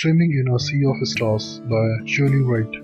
Swimming in a Sea of Stars by Julie Wright।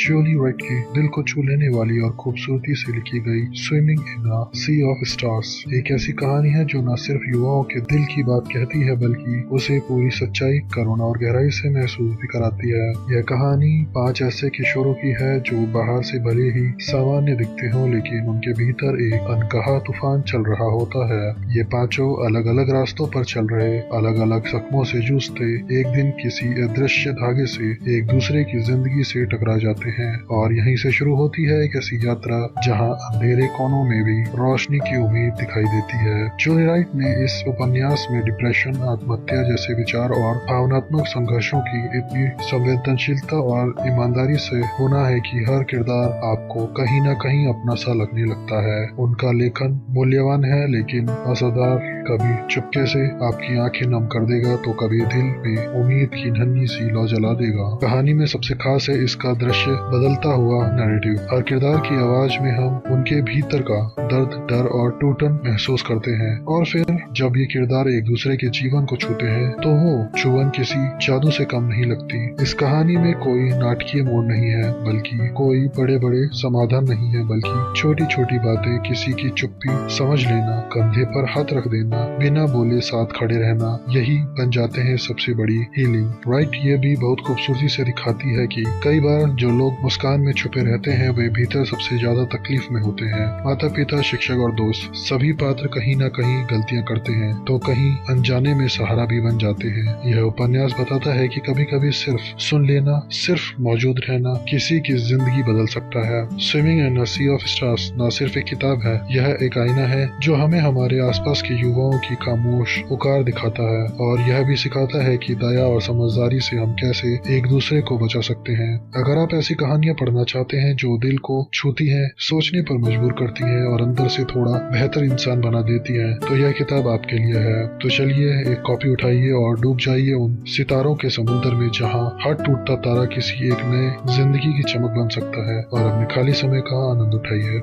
Julie Wright की दिल को छू लेने वाली और खूबसूरती से लिखी गई swimming in a sea of stars एक ऐसी कहानी है जो न सिर्फ युवाओं के दिल की बात कहती है बल्कि उसे पूरी सच्चाई, करुणा और गहराई से महसूस भी कराती है। यह कहानी 5 ऐसे किशोरों की है जो बाहर से भले ही सामान्य दिखते हों लेकिन उनके भीतर एक अनकहा तूफान चल रहा होता है। ये पांचों अलग अलग रास्तों पर चल रहे, अलग अलग जख्मों से जूझते एक दिन किसी अदृश्य धागे से एक दूसरे की जिंदगी से टकरा जाते हैं और यहीं से शुरू होती है एक ऐसी यात्रा जहां अंधेरे कोनों में भी रोशनी की उम्मीद दिखाई देती है। जूली राइट ने इस उपन्यास में डिप्रेशन, आत्महत्या जैसे विचार और भावनात्मक संघर्षों की इतनी संवेदनशीलता और ईमानदारी से बुना है कि हर किरदार आपको कहीं न कहीं अपना सा लगने लगता है। उनका लेखन मूल्यवान है लेकिन असरदार, कभी चुपके से आपकी आंखें नम कर देगा तो कभी दिल में उम्मीद की नन्ही सी लौ जला देगा। कहानी में सबसे खास है इसका दृश्य बदलता हुआ नैरेटिव। हर किरदार की आवाज में हम उनके भीतर का दर्द, डर और टूटन महसूस करते हैं और फिर जब ये किरदार एक दूसरे के जीवन को छूते हैं तो वो छुअन किसी जादू से कम नहीं लगती। इस कहानी में कोई नाटकीय मोड़ नहीं है, बल्कि कोई बड़े बड़े समाधान नहीं है, बल्कि छोटी छोटी बातें, किसी की चुप्पी समझ लेना, कंधे पर हाथ रख देना, बिना बोले साथ खड़े रहना, यही बन जाते हैं सबसे बड़ी हीलिंग। राइट ये भी बहुत खूबसूरती से दिखाती है कि कई बार जो लोग मुस्कान में छुपे रहते हैं वे भीतर सबसे ज्यादा तकलीफ में होते हैं। माता पिता, शिक्षक और दोस्त, सभी पात्र कहीं ना कहीं गलतियां करते हैं तो कहीं अनजाने में सहारा भी बन जाते हैं। यह उपन्यास बताता है कि कभी कभी सिर्फ सुन लेना, सिर्फ मौजूद रहना किसी की जिंदगी बदल सकता है। Swimming in a sea of stars न सिर्फ एक किताब है, यह एक आईना है जो हमें हमारे आसपास के युवाओं की खामोश पुकार दिखाता है और यह भी सिखाता है कि दया और समझदारी से हम कैसे एक दूसरे को बचा सकते हैं। अगर आप ऐसी कहानियां पढ़ना चाहते हैं जो दिल को छूती हैं, सोचने पर मजबूर करती हैं और अंदर से थोड़ा बेहतर इंसान बना देती हैं, तो यह किताब आपके लिए है। तो चलिए एक कॉपी उठाइए और डूब जाइए उन सितारों के समुद्र में जहां हर टूटता तारा किसी एक नए जिंदगी की चमक बन सकता है और अपने खाली समय का आनंद उठाइए।